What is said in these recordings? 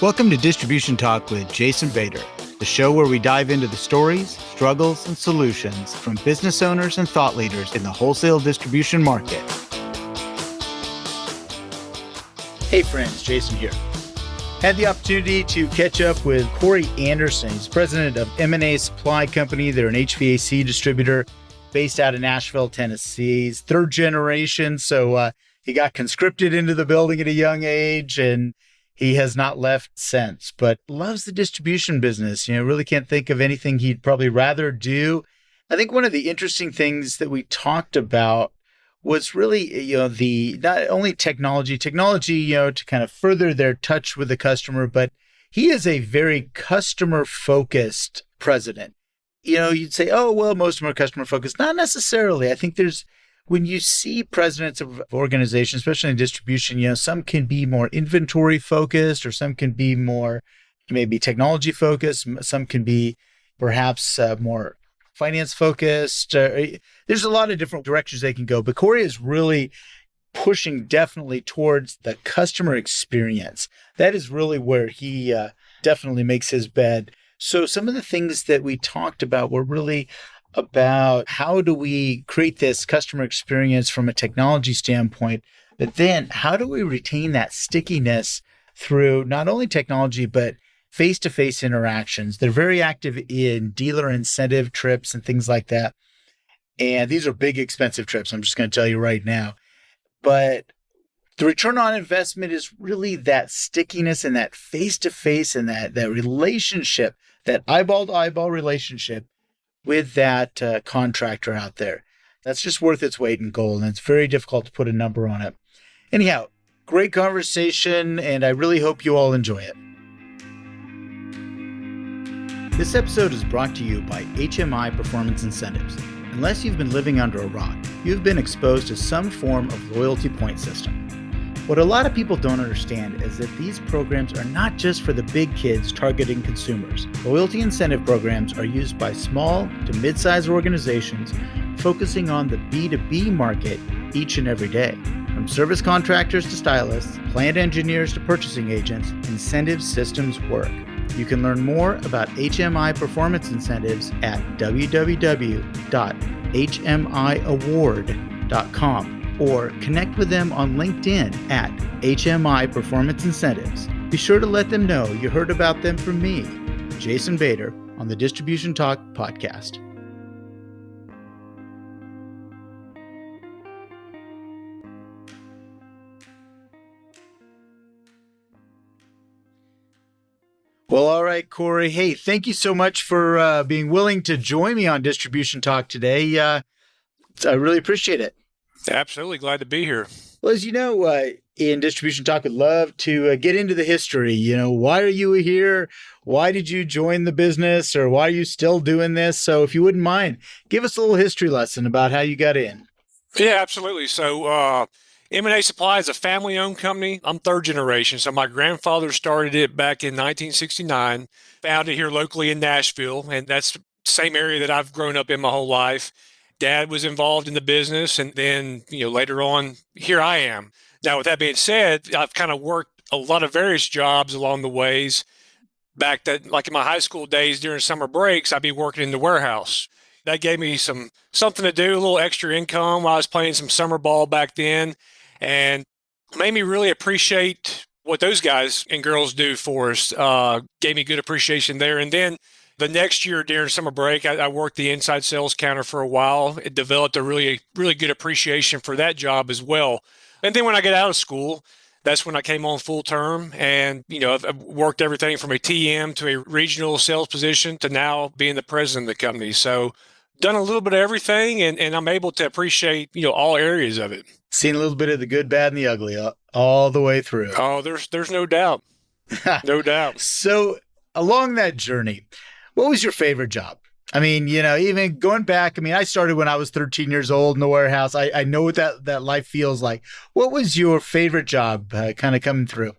Welcome to Distribution Talk with Jason Bader, the show where we dive into the stories, struggles, and solutions from business owners and thought leaders in the wholesale distribution market. Hey friends, Jason here. Had the opportunity to catch up with Cory Anderson. He's president of M&A Supply Company. They're an HVAC distributor based out of Nashville, Tennessee. He's third generation, so he got conscripted into the building at a young age, and he has not left since, but loves the distribution business. Really can't think of anything he'd probably rather do. I think one of the interesting things that we talked about was really, the not only technology, to kind of further their touch with the customer, but he is a very customer-focused president. You'd say, oh, well, most of them are customer-focused. Not necessarily. I think when you see presidents of organizations, especially in distribution, some can be more inventory focused, or some can be more maybe technology focused. Some can be perhaps more finance focused. There's a lot of different directions they can go, but Cory is really pushing definitely towards the customer experience. That is really where he definitely makes his bed. So some of the things that we talked about were really about how do we create this customer experience from a technology standpoint, but then how do we retain that stickiness through not only technology, but face-to-face interactions. They're very active in dealer incentive trips and things like that. And these are big, expensive trips. I'm just going to tell you right now. But the return on investment is really that stickiness and that face-to-face and that relationship, that eyeball-to-eyeball relationship with that contractor out there. That's just worth its weight in gold, and it's very difficult to put a number on it. Anyhow, great conversation, and I really hope you all enjoy it. This episode is brought to you by HMI Performance Incentives. Unless you've been living under a rock, you've been exposed to some form of loyalty point system. What a lot of people don't understand is that these programs are not just for the big kids targeting consumers. Loyalty incentive programs are used by small to mid-sized organizations focusing on the B2B market each and every day. From service contractors to stylists, plant engineers to purchasing agents, incentive systems work. You can learn more about HMI performance incentives at www.hmiaward.com. or connect with them on LinkedIn at HMI Performance Incentives. Be sure to let them know you heard about them from me, Jason Bader, on the Distribution Talk podcast. Well, all right, Cory. Hey, thank you so much for being willing to join me on Distribution Talk today. I really appreciate it. Absolutely. Glad to be here. Well, as you know, in Distribution Talk, I'd love to get into the history. Why are you here? Why did you join the business? Or why are you still doing this? So if you wouldn't mind, give us a little history lesson about how you got in. Yeah, absolutely. So M&A Supply is a family-owned company. I'm third generation. So my grandfather started it back in 1969, found it here locally in Nashville. And that's the same area that I've grown up in my whole life. Dad was involved in the business, and then, later on, here I am. Now, with that being said, I've kind of worked a lot of various jobs along the ways. Back like in my high school days during summer breaks, I'd be working in the warehouse. That gave me something to do, a little extra income while I was playing some summer ball back then, and made me really appreciate what those guys and girls do for us. Gave me good appreciation there. And then the next year during summer break, I worked the inside sales counter for a while. It developed a really, really good appreciation for that job as well. And then when I got out of school, that's when I came on full term. And, I've worked everything from a TM to a regional sales position to now being the president of the company. So done a little bit of everything, and I'm able to appreciate, all areas of it. Seen a little bit of the good, bad, and the ugly all the way through. Oh, there's no doubt. No doubt. So along that journey, what was your favorite job? I mean, even going back, I started when I was 13 years old in the warehouse. I know what that life feels like. What was your favorite job kind of coming through?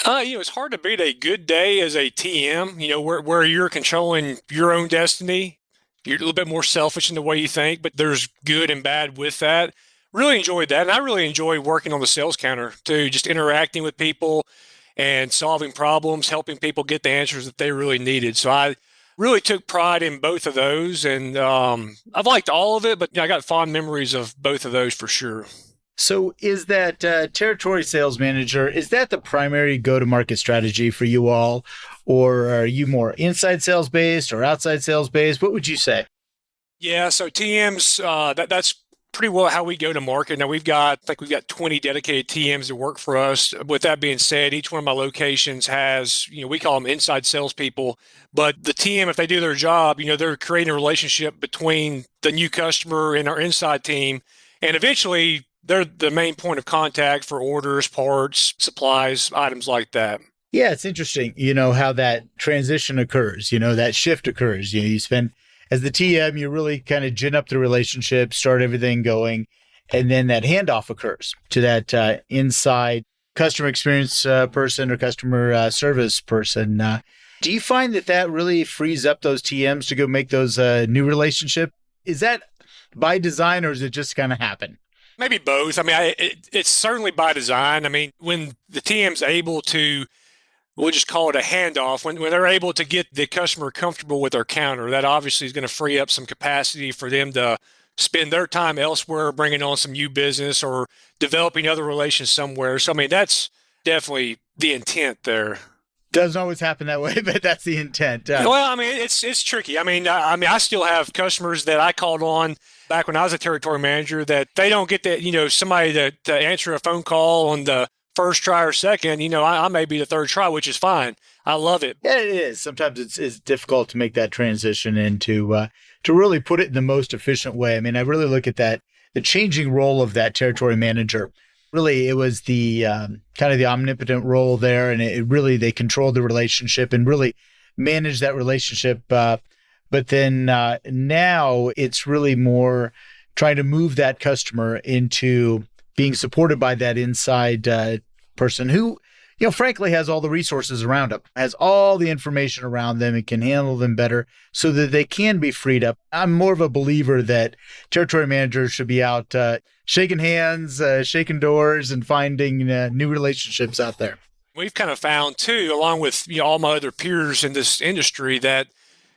It's hard to beat a good day as a TM, where you're controlling your own destiny. You're a little bit more selfish in the way you think, but there's good and bad with that. Really enjoyed that. And I really enjoy working on the sales counter too, just interacting with people and solving problems, helping people get the answers that they really needed. So I really took pride in both of those, and I've liked all of it, but I got fond memories of both of those for sure. So is that territory sales manager, is that the primary go-to-market strategy for you all? Or are you more inside sales based or outside sales based? What would you say? Yeah, so TMs, that's pretty well how we go to market. Now I think we've got 20 dedicated TMs that work for us. With that being said, each one of my locations has, we call them inside salespeople, but the TM, if they do their job, they're creating a relationship between the new customer and our inside team. And eventually they're the main point of contact for orders, parts, supplies, items like that. Yeah, it's interesting, how that transition occurs, that shift occurs. You spend, as the TM, you really kind of gin up the relationship, start everything going, and then that handoff occurs to that inside customer experience person or customer service person. Do you find that really frees up those TMs to go make those new relationship? Is that by design, or does it just kind of happen? Maybe both. I mean, it's certainly by design. I mean, when the TM's able to, we'll just call it a handoff, when they're able to get the customer comfortable with their counter, that obviously is going to free up some capacity for them to spend their time elsewhere, bringing on some new business or developing other relations somewhere. So, I mean, that's definitely the intent there. Doesn't always happen that way, but that's the intent. Well, I mean, it's tricky. I still have customers that I called on back when I was a territory manager that they don't get that, somebody to answer a phone call on the first try or second. I may be the third try, which is fine. I love it. Yeah, it is. Sometimes it's difficult to make that transition and to really put it in the most efficient way. I mean, I really look at the changing role of that territory manager. Really, it was the kind of the omnipotent role there, and it really, they controlled the relationship and really managed that relationship. But then now it's really more trying to move that customer into being supported by that inside person who, frankly, has all the resources around them, has all the information around them, and can handle them better so that they can be freed up. I'm more of a believer that territory managers should be out shaking hands, shaking doors, and finding new relationships out there. We've kind of found, too, along with all my other peers in this industry, that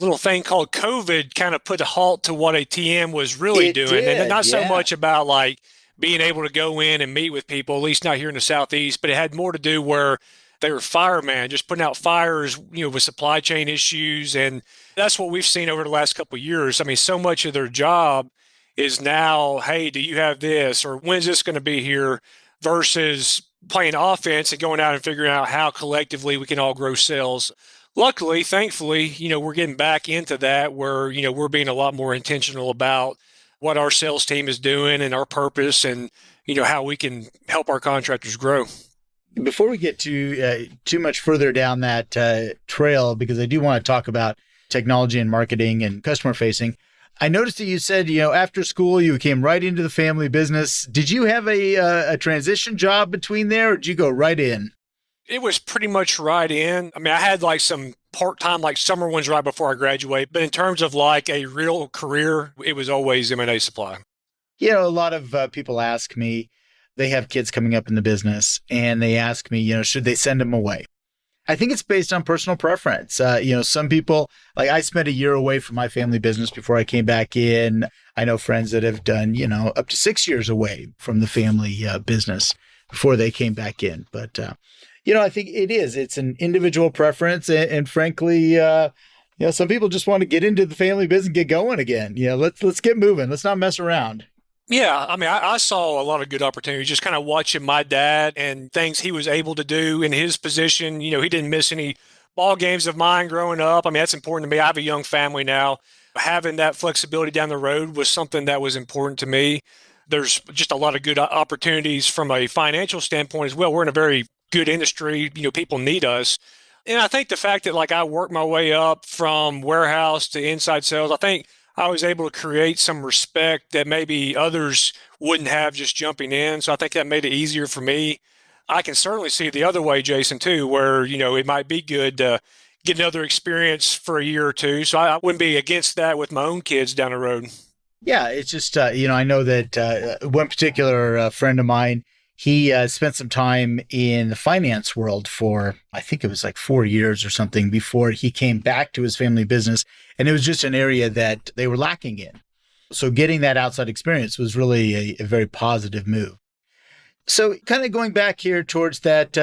little thing called COVID kind of put a halt to what a TM was really doing. And not so much about like being able to go in and meet with people, at least not here in the Southeast, but it had more to do where they were firemen, just putting out fires, with supply chain issues. And that's what we've seen over the last couple of years. I mean, so much of their job is now, hey, do you have this? Or when's this going to be here? Versus playing offense and going out and figuring out how collectively we can all grow sales. Luckily, thankfully, we're getting back into that where, we're being a lot more intentional about what our sales team is doing and our purpose and, how we can help our contractors grow. Before we get too much further down that trail, because I do want to talk about technology and marketing and customer facing, I noticed that you said, after school, you came right into the family business. Did you have a transition job between there, or did you go right in? It was pretty much right in. I mean, I had like some part-time, like summer ones right before I graduate. But in terms of like a real career, it was always M&A supply. A lot of people ask me, they have kids coming up in the business, and they ask me, should they send them away? I think it's based on personal preference. Some people, like I spent a year away from my family business before I came back in. I know friends that have done, up to 6 years away from the family business before they came back in. But, I think it's an individual preference. And frankly, some people just want to get into the family business and get going again. Let's get moving. Let's not mess around. Yeah, I mean, I saw a lot of good opportunities just kind of watching my dad and things he was able to do in his position. He didn't miss any ball games of mine growing up. I mean, that's important to me. I have a young family now. Having that flexibility down the road was something that was important to me. There's just a lot of good opportunities from a financial standpoint as well. We're in a very good industry. People need us. And I think the fact that like I worked my way up from warehouse to inside sales, I think I was able to create some respect that maybe others wouldn't have just jumping in. So I think that made it easier for me. I can certainly see the other way, Jason, too, where, it might be good to get another experience for a year or two. So I wouldn't be against that with my own kids down the road. Yeah, it's just, I know that one particular friend of mine, He spent some time in the finance world for, I think it was like 4 years or something before he came back to his family business. And it was just an area that they were lacking in. So getting that outside experience was really a very positive move. So kind of going back here towards that,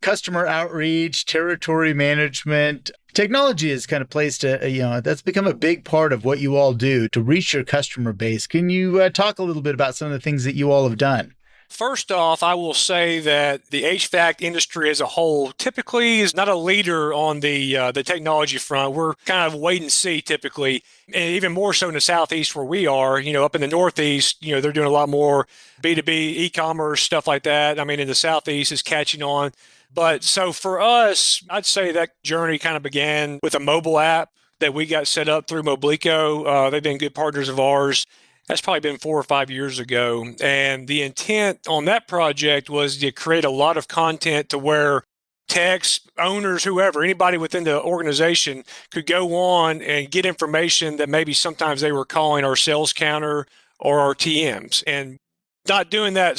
customer outreach, territory management, technology is kind of placed that's become a big part of what you all do to reach your customer base. Can you talk a little bit about some of the things that you all have done? First off, I will say that the HVAC industry as a whole typically is not a leader on the technology front. We're kind of wait and see typically, and even more so in the Southeast where we are. Up in the Northeast, they're doing a lot more B2B e-commerce stuff like that. I mean, in the Southeast is catching on. But so for us, I'd say that journey kind of began with a mobile app that we got set up through Moblico. They've been good partners of ours. That's probably been 4 or 5 years ago. And the intent on that project was to create a lot of content to where techs, owners, whoever, anybody within the organization could go on and get information that maybe sometimes they were calling our sales counter or our TMs. And not doing that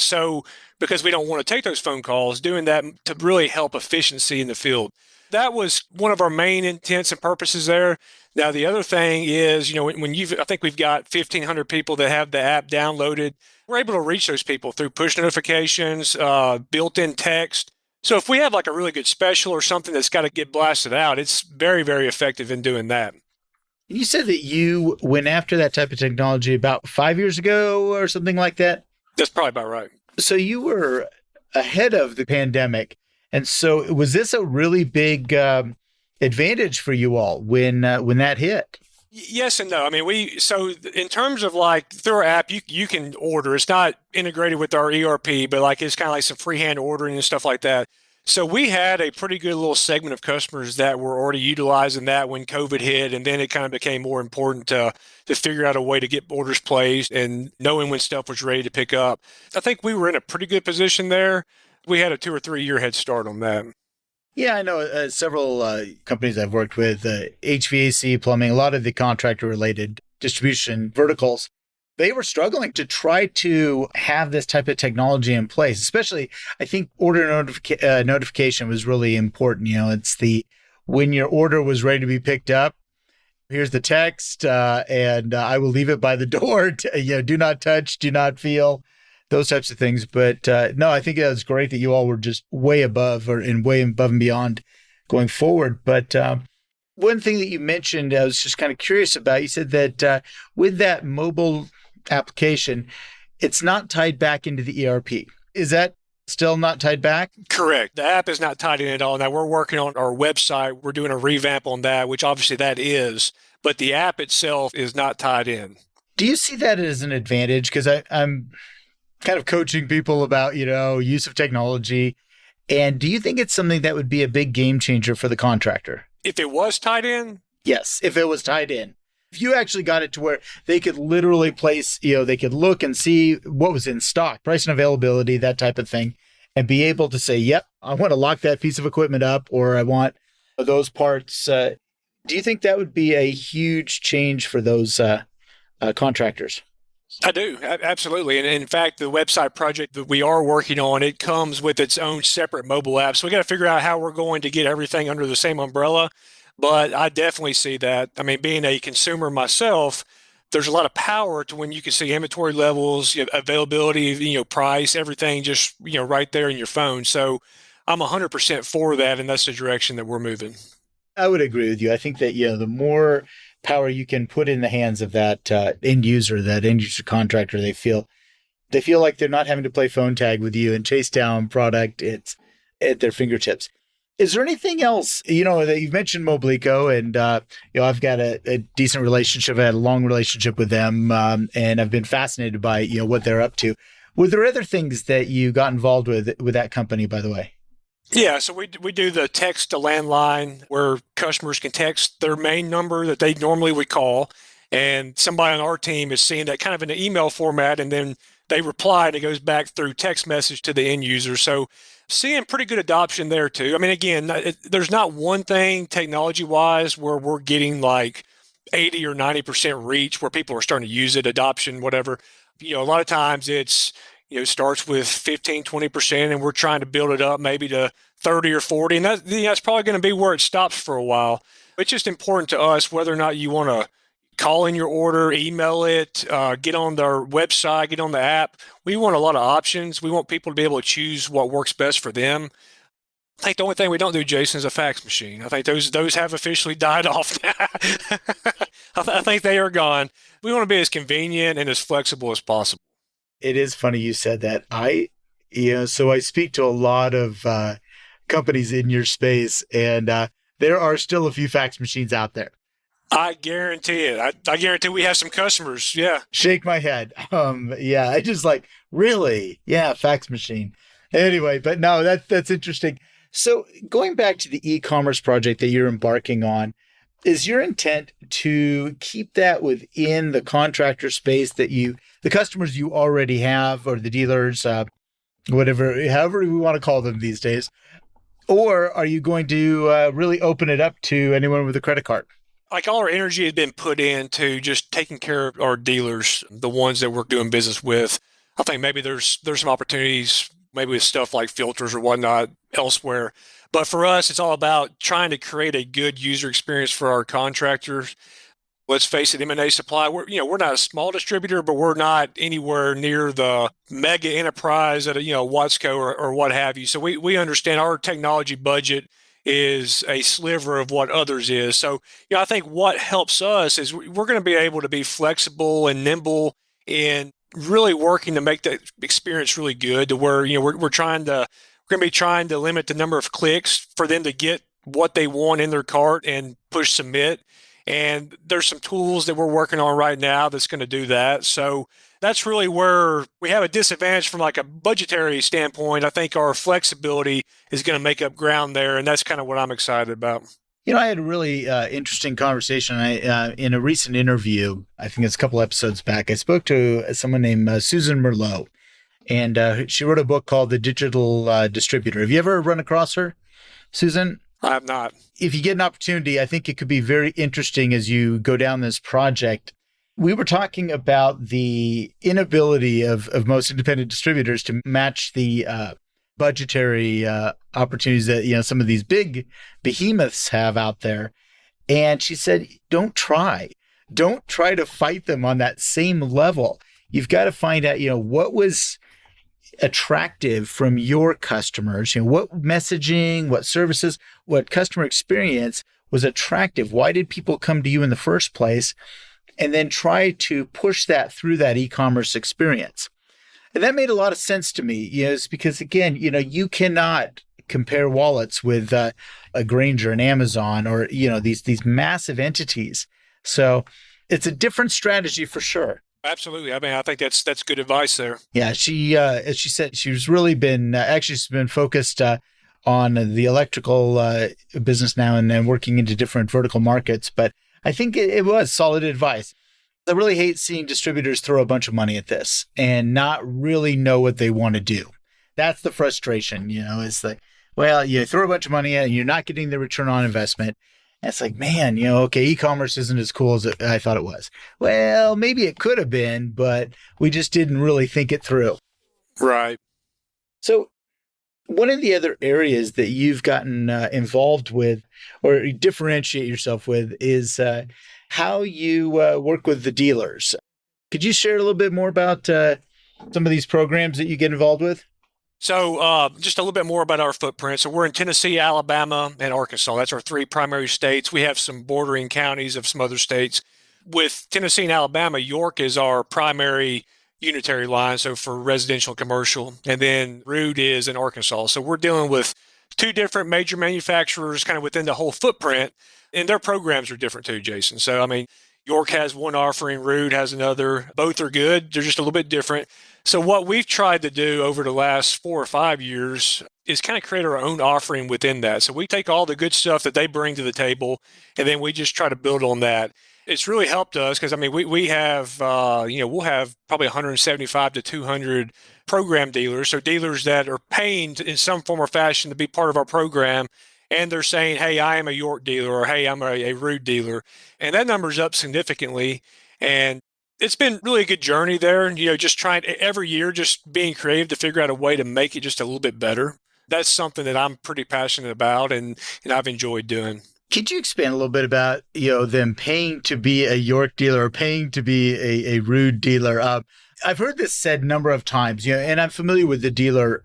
because we don't want to take those phone calls, doing that to really help efficiency in the field. That was one of our main intents and purposes there. Now, the other thing is, I think we've got 1,500 people that have the app downloaded. We're able to reach those people through push notifications, built-in text. So if we have like a really good special or something that's got to get blasted out, it's very, very effective in doing that. You said that you went after that type of technology about 5 years ago or something like that? That's probably about right. So you were ahead of the pandemic. And so was this a really big advantage for you all when that hit? Yes and no. I mean, so in terms of like through our app, you can order. It's not integrated with our ERP, but like it's kind of like some freehand ordering and stuff like that. So we had a pretty good little segment of customers that were already utilizing that when COVID hit, and then it kind of became more important to figure out a way to get orders placed and knowing when stuff was ready to pick up. I think we were in a pretty good position there. We had a 2 or 3 year head start on that. Yeah, I know several companies I've worked with, HVAC, plumbing, a lot of the contractor-related distribution verticals. They were struggling to try to have this type of technology in place, especially I think order notification was really important. It's when your order was ready to be picked up, here's the text, and I will leave it by the door. Do not touch, do not feel. Those types of things. But no, I think it was great that you all were just way above way above and beyond going forward. But one thing that you mentioned, I was just kind of curious about, you said that with that mobile application, it's not tied back into the ERP. Is that still not tied back? Correct. The app is not tied in at all. Now we're working on our website. We're doing a revamp on that, which obviously that is, but the app itself is not tied in. Do you see that as an advantage? Because I'm kind of coaching people about, use of technology. And do you think it's something that would be a big game changer for the contractor? If it was tied in? Yes, if it was tied in. If you actually got it to where they could literally place, they could look and see what was in stock, price and availability, that type of thing, and be able to say, yep, I want to lock that piece of equipment up, or I want those parts. Do you think that would be a huge change for those contractors? I do. Absolutely. And in fact, the website project that we are working on, it comes with its own separate mobile app. So we got to figure out how we're going to get everything under the same umbrella. But I definitely see that. I mean, being a consumer myself, there's a lot of power to when you can see inventory levels, availability, price, everything just, right there in your phone. So I'm 100% for that. And that's the direction that we're moving. I would agree with you. I think that, the more power you can put in the hands of that end user contractor, they feel like they're not having to play phone tag with you and chase down product. It's at their fingertips. Is there anything else, that you've mentioned Moblico, and I've got a decent relationship. I had a long relationship with them, and I've been fascinated by what they're up to. Were there other things that you got involved with that company, by the way? Yeah, so we do the text to landline where customers can text their main number that they normally would call, and somebody on our team is seeing that kind of in an email format, and then they reply and it goes back through text message to the end user. So seeing pretty good adoption there too. I mean, again, there's not one thing technology-wise where we're getting like 80 or 90% reach where people are starting to use it, adoption, whatever. A lot of times it's starts with 15, 20%, and we're trying to build it up maybe to 30 or 40. And that's probably going to be where it stops for a while. It's just important to us whether or not you want to call in your order, email it, get on their website, get on the app. We want a lot of options. We want people to be able to choose what works best for them. I think the only thing we don't do, Jason, is a fax machine. I think those have officially died off now. I think they are gone. We want to be as convenient and as flexible as possible. It is funny you said that. So I speak to a lot of companies in your space, and there are still a few fax machines out there. I guarantee it. I guarantee we have some customers. Yeah. Shake my head. I just like, really? Yeah, fax machine. Anyway, but no, that's interesting. So going back to the e-commerce project that you're embarking on, is your intent to keep that within the contractor space that the customers you already have, or the dealers, however we want to call them these days, or are you going to really open it up to anyone with a credit card? Like, all our energy has been put into just taking care of our dealers, the ones that we're doing business with. I think maybe there's some opportunities, maybe with stuff like filters or whatnot elsewhere. But for us, it's all about trying to create a good user experience for our contractors. Let's face it, M&A Supply, we're not a small distributor, but we're not anywhere near the mega enterprise at Watsco or what have you. So we understand our technology budget is a sliver of what others is. So, I think what helps us is we're going to be able to be flexible and nimble in really working to make the experience really good, to where, we're going to be trying to limit the number of clicks for them to get what they want in their cart and push submit. And there's some tools that we're working on right now that's going to do that. So that's really where we have a disadvantage from like a budgetary standpoint. I think our flexibility is going to make up ground there. And that's kind of what I'm excited about. I had a really interesting conversation. In a recent interview, I think it's a couple episodes back, I spoke to someone named Susan Merlot, and she wrote a book called The Digital Distributor. Have you ever run across her, Susan? I have not. If you get an opportunity, I think it could be very interesting as you go down this project. We were talking about the inability of most independent distributors to match the budgetary opportunities that some of these big behemoths have out there. And she said, don't try to fight them on that same level. You've got to find out what was attractive from your customers, what messaging, what services, what customer experience was attractive. Why did people come to you in the first place? And then try to push that through that e-commerce experience. And that made a lot of sense to me, is because, again, you cannot compare wallets with a Grainger and Amazon, or, these massive entities. So it's a different strategy for sure. Absolutely. I mean, I think that's good advice there. Yeah, as she said, she's really been she's been focused on the electrical business now, and then working into different vertical markets. But I think it was solid advice. I really hate seeing distributors throw a bunch of money at this and not really know what they want to do. That's the frustration, it's like, well, you throw a bunch of money at it and you're not getting the return on investment. And it's like, man, okay, e-commerce isn't as cool as I thought it was. Well, maybe it could have been, but we just didn't really think it through. Right. So one of the other areas that you've gotten involved with or differentiate yourself with is how you work with the dealers. Could you share a little bit more about some of these programs that you get involved with? So just a little bit more about our footprint. So we're in Tennessee, Alabama, and Arkansas. That's our three primary states. We have some bordering counties of some other states. With Tennessee and Alabama, York is our primary unitary line, so for residential and commercial. And then Rude is in Arkansas. So we're dealing with two different major manufacturers kind of within the whole footprint, and their programs are different too, Jason. So, I mean, York has one offering, Rude has another. Both are good. They're just a little bit different. So what we've tried to do over the last 4 or 5 years is kind of create our own offering within that. So we take all the good stuff that they bring to the table, and then we just try to build on that. It's really helped us because, I mean, we have, we'll have probably 175 to 200 program dealers. So dealers that are paying in some form or fashion to be part of our program. And they're saying, hey, I am a York dealer, or hey, I'm a Rude dealer. And that number's up significantly. And It's been really a good journey there. Just trying every year, just being creative to figure out a way to make it just a little bit better. That's something that I'm pretty passionate about and I've enjoyed doing. Could you expand a little bit about, them paying to be a York dealer or paying to be a Rude dealer? I've heard this said a number of times, and I'm familiar with the dealer,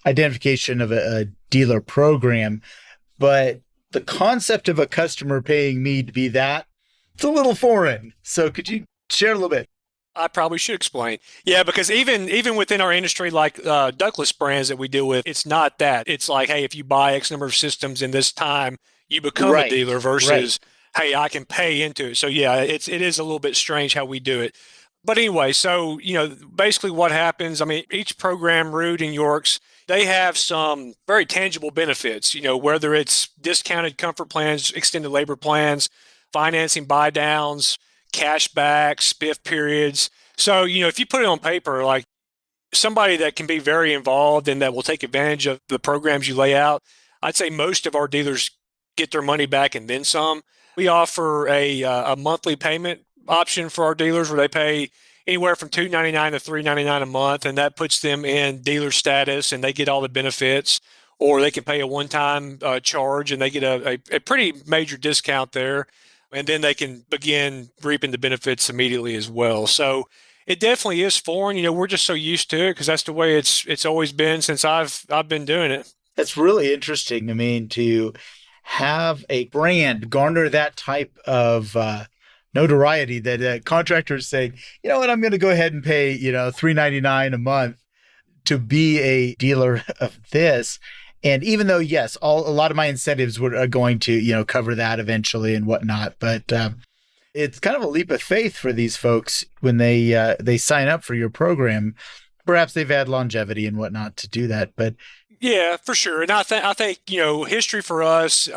identification of a dealer program, but the concept of a customer paying me to be that, it's a little foreign. So could you share a little bit? I probably should explain. Yeah, because even within our industry, like ductless brands that we deal with, it's not that. It's like, hey, if you buy X number of systems in this time, you become a Right. dealer Right. versus, hey, I can pay into it. So yeah, it is a little bit strange how we do it. But anyway, so basically what happens, I mean, each program, Rude and Yorks, they have some very tangible benefits, whether it's discounted comfort plans, extended labor plans, financing buy downs, cash back, spiff periods. So, if you put it on paper, like somebody that can be very involved and that will take advantage of the programs you lay out, I'd say most of our dealers get their money back and then some. We offer a monthly payment option for our dealers where they pay anywhere from $299 to $399 a month, and that puts them in dealer status and they get all the benefits. Or they can pay a one-time charge and they get a pretty major discount there, and then they can begin reaping the benefits immediately as well. So it definitely is foreign. We're just so used to it because that's the way it's always been since I've been doing it. That's really interesting. I mean, to have a brand garner that type of notoriety that contractors saying, you know what, I'm going to go ahead and pay, $399 a month to be a dealer of this. And even though, yes, a lot of my incentives are going to, cover that eventually and whatnot, but it's kind of a leap of faith for these folks when they sign up for your program. Perhaps they've had longevity and whatnot to do that, but yeah, for sure. And I think history for us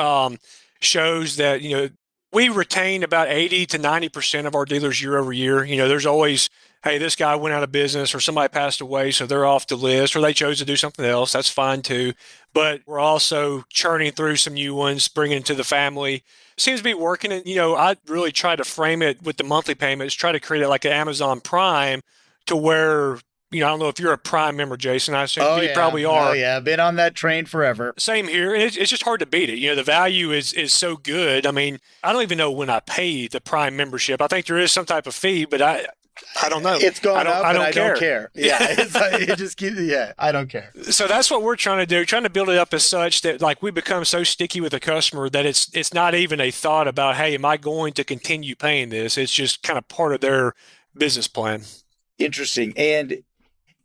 shows that we retain about 80 to 90% of our dealers year over year. There's always, hey, this guy went out of business or somebody passed away, so they're off the list, or they chose to do something else. That's fine too. But we're also churning through some new ones, bringing to the family. Seems to be working. And, I really try to frame it with the monthly payments, try to create it like an Amazon Prime to where, I don't know if you're a Prime member, Jason. I assume you probably are. Oh, yeah. Been on that train forever. Same here. And it's just hard to beat it. The value is so good. I mean, I don't even know when I pay the Prime membership. I think there is some type of fee, but I don't know. It's gone up, and I care. don't care. Yeah, it just keeps. Yeah, I don't care. So that's what we're trying to do, trying to build it up as such that like we become so sticky with the customer that it's not even a thought about, hey, am I going to continue paying this? It's just kind of part of their business plan. Interesting, and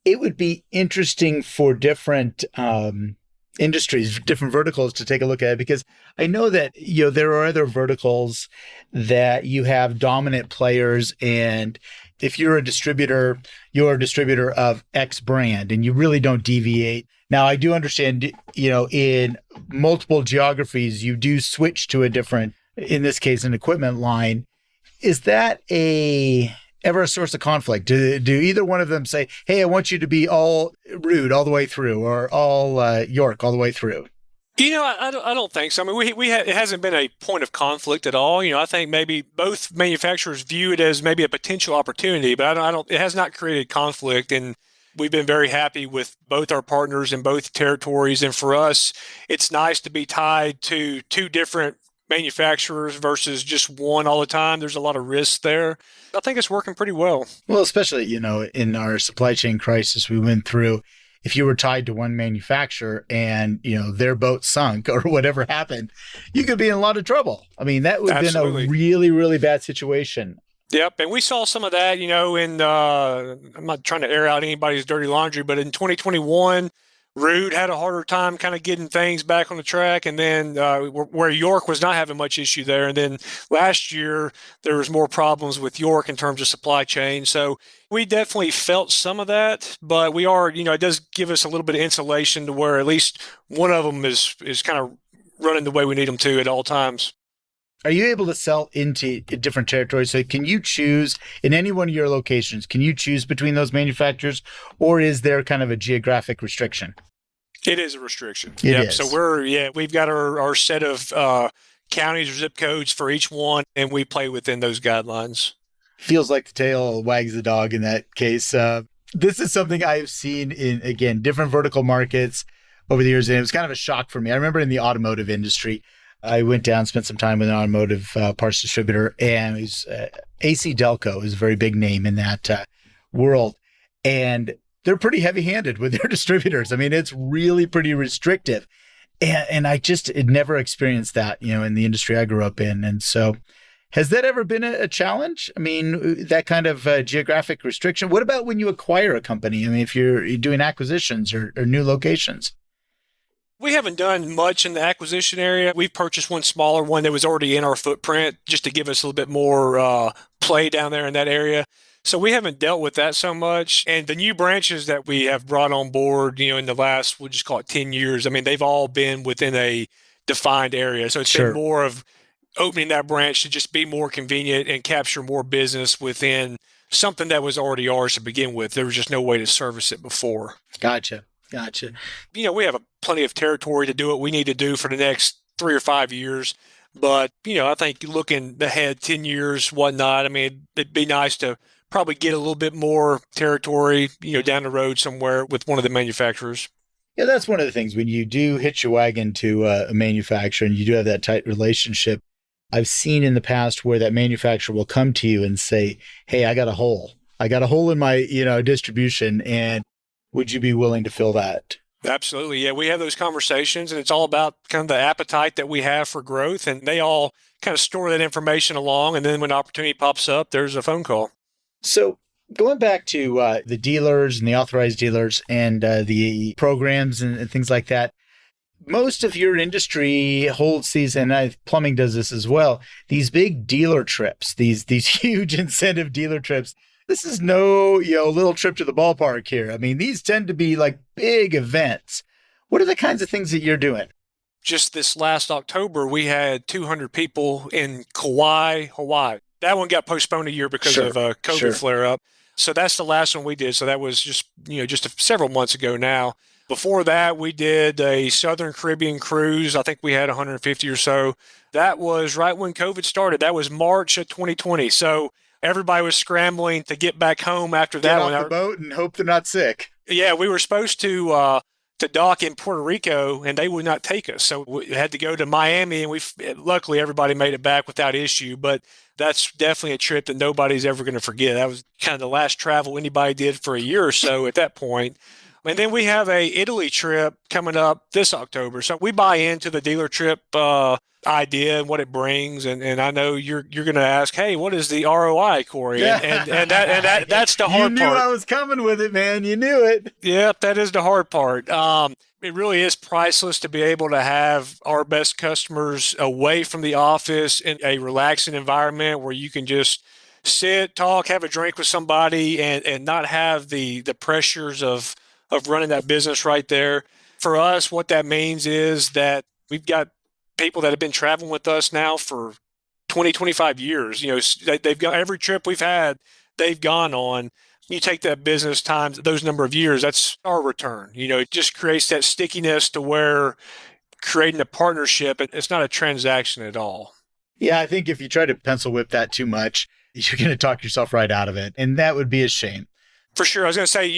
it would be interesting for different industries, different verticals to take a look at it, because I know that there are other verticals that you have dominant players, and if you're a distributor, you're a distributor of X brand and you really don't deviate. Now, I do understand, in multiple geographies, you do switch to a different, in this case, an equipment line. Is that ever a source of conflict? Do either one of them say, hey, I want you to be all Rude all the way through, or all York all the way through? I don't think so. I mean, it hasn't been a point of conflict at all. I think maybe both manufacturers view it as maybe a potential opportunity, but I don't. It has not created conflict, and we've been very happy with both our partners in both territories. And for us, it's nice to be tied to two different manufacturers versus just one all the time. There's a lot of risk there. I think it's working pretty well. Well, especially in our supply chain crisis we went through. If you were tied to one manufacturer and, their boat sunk or whatever happened, you could be in a lot of trouble. I mean, that would have been a really, really bad situation. Yep. And we saw some of that, I'm not trying to air out anybody's dirty laundry, but in 2021, Rude had a harder time kind of getting things back on the track. And then where York was not having much issue there. And then last year, there was more problems with York in terms of supply chain. So we definitely felt some of that, but we are, it does give us a little bit of insulation to where at least one of them is kind of running the way we need them to at all times. Are you able to sell into different territories? So can you choose in any one of your locations, can you choose between those manufacturers, or is there kind of a geographic restriction? It is a restriction. It is. So we've got our set of counties or zip codes for each one, and we play within those guidelines. Feels like the tail wags the dog in that case. This is something I've seen in, again, different vertical markets over the years, and it was kind of a shock for me. I remember in the automotive industry, I went down, spent some time with an automotive parts distributor, and it was AC Delco is a very big name in that world. And they're pretty heavy-handed with their distributors. I mean, it's really pretty restrictive. And I just had never experienced that, in the industry I grew up in. And so has that ever been a challenge? I mean, that kind of geographic restriction. What about when you acquire a company? I mean, if you're doing acquisitions or new locations? We haven't done much in the acquisition area. We've purchased one smaller one that was already in our footprint just to give us a little bit more play down there in that area. So we haven't dealt with that so much. And the new branches that we have brought on board, in the last, we'll just call it 10 years, I mean, they've all been within a defined area. So it's been more of opening that branch to just be more convenient and capture more business within something that was already ours to begin with. There was just no way to service it before. Gotcha. We have plenty of territory to do what we need to do for the next 3 or 5 years. But, I think looking ahead 10 years, whatnot, I mean, it'd be nice to probably get a little bit more territory, down the road somewhere with one of the manufacturers. Yeah, that's one of the things. When you do hitch your wagon to a manufacturer and you do have that tight relationship, I've seen in the past where that manufacturer will come to you and say, hey, I got a hole. I got a hole in my, distribution, and would you be willing to fill that? Absolutely. Yeah, we have those conversations, and it's all about kind of the appetite that we have for growth, and they all kind of store that information along, and then when opportunity pops up, there's a phone call. So going back to the dealers and the authorized dealers and the programs and things like that, most of your industry holds these, and plumbing does this as well, these big dealer trips, these huge incentive dealer trips. This is no, little trip to the ballpark here. I mean, these tend to be like big events. What are the kinds of things that you're doing? Just this last October, we had 200 people in Kauai, Hawaii. That one got postponed a year because of a COVID flare-up. So that's the last one we did. So that was just several months ago now. Before that, we did a Southern Caribbean cruise. I think we had 150 or so. That was right when COVID started. That was March of 2020. So everybody was scrambling to get back home after that one. Get off the boat and hope they're not sick. Yeah, we were supposed to dock in Puerto Rico, and they would not take us. So we had to go to Miami, and luckily everybody made it back without issue. But that's definitely a trip that nobody's ever going to forget. That was kind of the last travel anybody did for a year or so at that point. And then we have a Italy trip coming up this October. So we buy into the dealer trip idea and what it brings. And I know you're going to ask, hey, what is the ROI, Cory? Yeah. And that's the hard part. You knew I was coming with it, man. You knew it. Yeah, that is the hard part. It really is priceless to be able to have our best customers away from the office in a relaxing environment where you can just sit, talk, have a drink with somebody and not have the pressures of running that business right there. For us, what that means is that we've got people that have been traveling with us now for 20, 25 years. They've got every trip we've had, they've gone on. You take that business times those number of years, that's our return. It just creates that stickiness to where creating a partnership, it's not a transaction at all. Yeah, I think if you try to pencil whip that too much, you're going to talk yourself right out of it. And that would be a shame. For sure. I was going to say,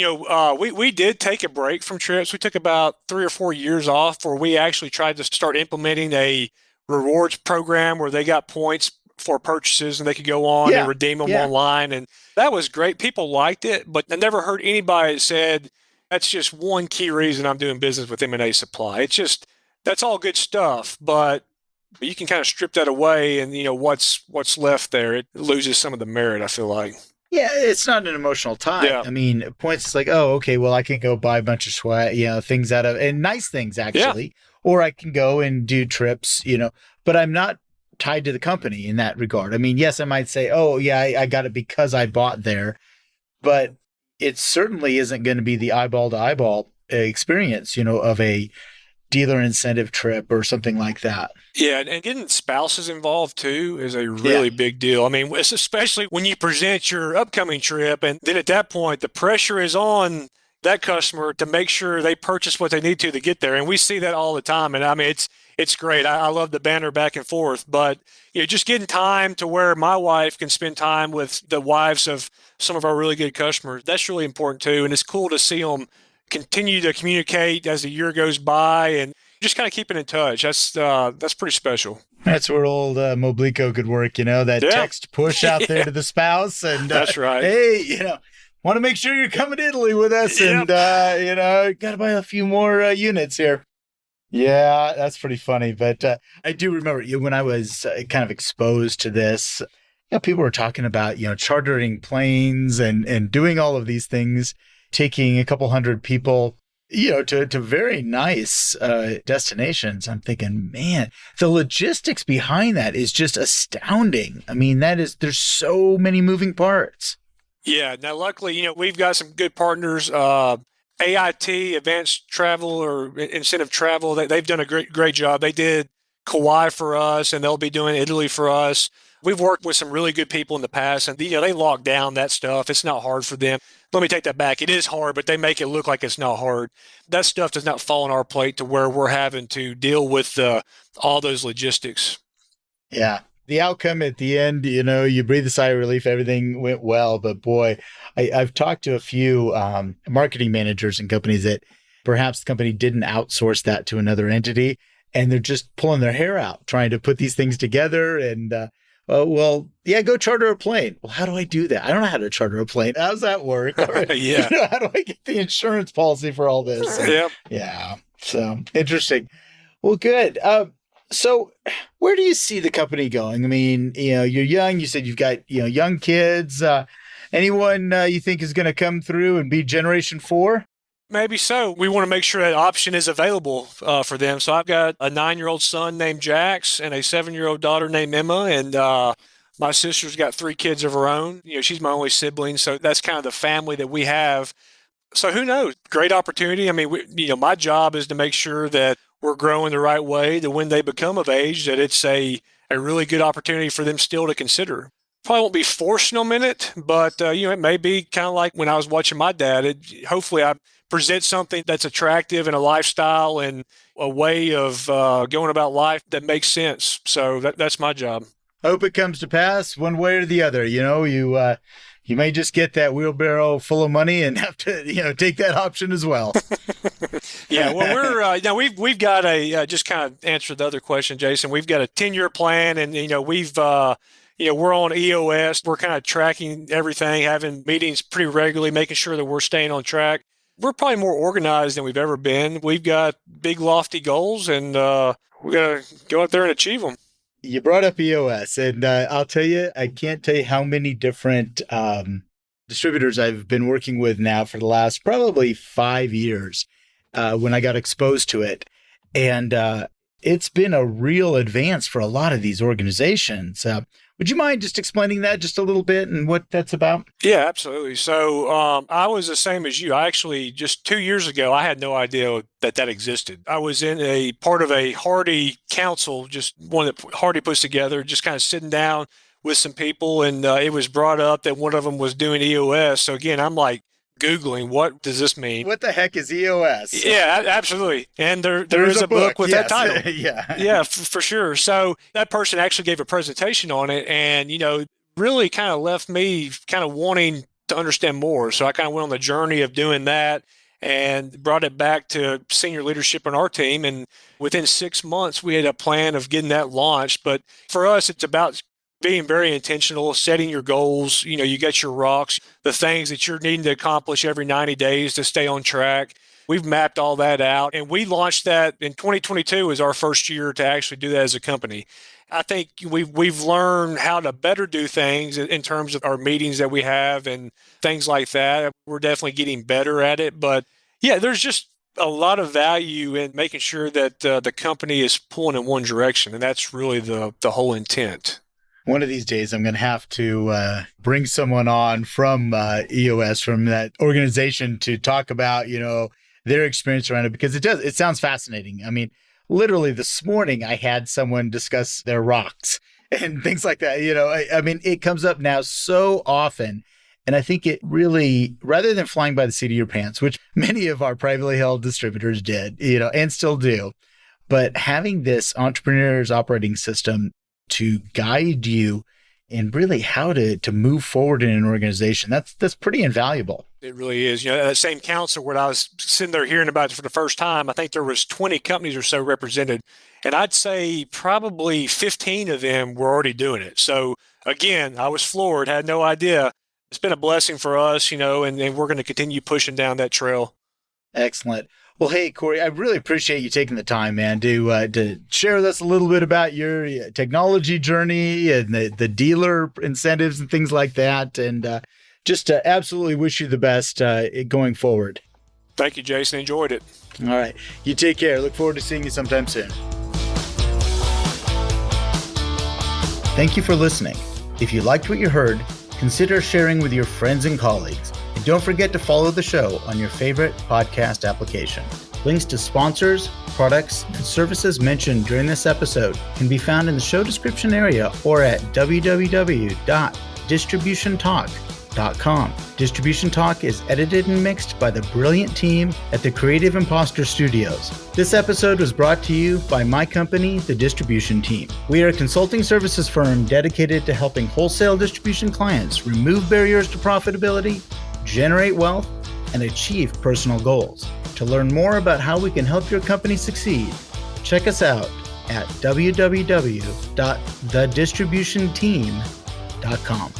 we did take a break from trips. We took about 3 or 4 years off where we actually tried to start implementing a rewards program where they got points for purchases and they could go on and redeem them online. And that was great. People liked it, but I never heard anybody that said, that's just one key reason I'm doing business with M&A Supply. It's just, that's all good stuff, but you can kind of strip that away and, what's left there, it loses some of the merit, I feel like. Yeah, it's not an emotional tie. Yeah. I mean, points is like, oh, okay, well, I can go buy a bunch of swag, things out of, and nice things actually, or I can go and do trips, but I'm not tied to the company in that regard. I mean, yes, I might say, oh yeah, I got it because I bought there, but it certainly isn't going to be the eyeball to eyeball experience, of a dealer incentive trip or something like that. Yeah, and getting spouses involved too is a really big deal. I mean, especially when you present your upcoming trip, and then at that point, the pressure is on that customer to make sure they purchase what they need to get there. And we see that all the time. And I mean, it's great. I love the banner back and forth, but just getting time to where my wife can spend time with the wives of some of our really good customers. That's really important too. And it's cool to see them continue to communicate as the year goes by and just kind of keeping in touch. That's pretty special. That's where old Moblico could work, that text push out there to the spouse. And that's right. Hey, want to make sure you're coming to Italy with us. Yep. And, got to buy a few more units here. Yeah, that's pretty funny. But I do remember when I was kind of exposed to this, people were talking about, chartering planes and doing all of these things, taking a couple hundred people, to very nice destinations. I'm thinking, man, the logistics behind that is just astounding. I mean, there's so many moving parts. Yeah. Now, luckily, we've got some good partners. AIT, Advanced Travel or Incentive Travel, they've done a great job. They did Kauai for us, and they'll be doing Italy for us. We've worked with some really good people in the past, and they lock down that stuff. It's not hard for them. Let me take that back. It is hard, but they make it look like it's not hard. That stuff does not fall on our plate to where we're having to deal with all those logistics. Yeah. The outcome at the end, you breathe a sigh of relief, everything went well. But boy, I've talked to a few marketing managers and companies that perhaps the company didn't outsource that to another entity, and they're just pulling their hair out trying to put these things together. And, go charter a plane. Well, how do I do that? I don't know how to charter a plane. How does that work? Or, Yeah. How do I get the insurance policy for all this? And, Yep. Yeah. So interesting. Well, good. So where do you see the company going? I mean, you're young. You said you've got, young kids. Anyone you think is going to come through and be Generation 4? Maybe so. We want to make sure that option is available for them. So I've got a 9-year-old son named Jax and a 7-year-old daughter named Emma. And my sister's got 3 kids of her own. She's my only sibling. So that's kind of the family that we have. So who knows? Great opportunity. I mean, my job is to make sure that we're growing the right way, that when they become of age, that it's a really good opportunity for them still to consider. Probably won't be forcing them in it, but it may be kind of like when I was watching my dad. Hopefully I present something that's attractive and a lifestyle and a way of going about life that makes sense. So that's my job. I hope it comes to pass one way or the other. You may just get that wheelbarrow full of money and have to, take that option as well. Yeah, well, we've got just kind of answer the other question, Jason. We've got a 10-year plan, and we're on EOS. We're kind of tracking everything, having meetings pretty regularly, making sure that we're staying on track. We're probably more organized than we've ever been. We've got big, lofty goals, and we got to go out there and achieve them. You brought up EOS, and I'll tell you, I can't tell you how many different distributors I've been working with now for the last probably 5 years when I got exposed to it. And it's been a real advance for a lot of these organizations. Would you mind just explaining that just a little bit and what that's about? Yeah, absolutely. So I was the same as you. I actually, just 2 years ago, I had no idea that existed. I was in a part of a Hardy council, just one that Hardy puts together, just kind of sitting down with some people, and it was brought up that one of them was doing EOS. So again, I'm like Googling, what does this mean? What the heck is EOS? Yeah, absolutely. And there is a book with that title. Yeah, for sure. So that person actually gave a presentation on it, and, really kind of left me kind of wanting to understand more. So I kind of went on the journey of doing that and brought it back to senior leadership on our team. And within 6 months, we had a plan of getting that launched. But for us, it's about being very intentional, setting your goals. You got your rocks, the things that you're needing to accomplish every 90 days to stay on track. We've mapped all that out, and we launched that in 2022 as our first year to actually do that as a company. I think we've learned how to better do things in terms of our meetings that we have and things like that. We're definitely getting better at it, but yeah, there's just a lot of value in making sure that the company is pulling in one direction, and that's really the whole intent. One of these days, I'm going to have to bring someone on from EOS, from that organization, to talk about, their experience around it, because it sounds fascinating. I mean, literally this morning, I had someone discuss their rocks and things like that. I mean, it comes up now so often. And I think it really, rather than flying by the seat of your pants, which many of our privately held distributors did, and still do, but having this entrepreneur's operating system to guide you in really how to move forward in an organization, that's pretty invaluable. It really is. That same council where I was sitting there hearing about it for the first time, I think there was 20 companies or so represented. And I'd say probably 15 of them were already doing it. So again, I was floored, had no idea. It's been a blessing for us, and we're going to continue pushing down that trail. Excellent. Well, hey, Cory, I really appreciate you taking the time, man, to share with us a little bit about your technology journey and the dealer incentives and things like that. And just absolutely wish you the best going forward. Thank you, Jason. Enjoyed it. All right. You take care. Look forward to seeing you sometime soon. Thank you for listening. If you liked what you heard, consider sharing with your friends and colleagues. And don't forget to follow the show on your favorite podcast application. Links to sponsors, products, and services mentioned during this episode can be found in the show description area or at www.distributiontalk.com. Distribution Talk is edited and mixed by the brilliant team at the Creative Impostor Studios. This episode was brought to you by my company, the Distribution Team. We are a consulting services firm dedicated to helping wholesale distribution clients remove barriers to profitability, generate wealth, and achieve personal goals. To learn more about how we can help your company succeed, check us out at www.thedistributionteam.com.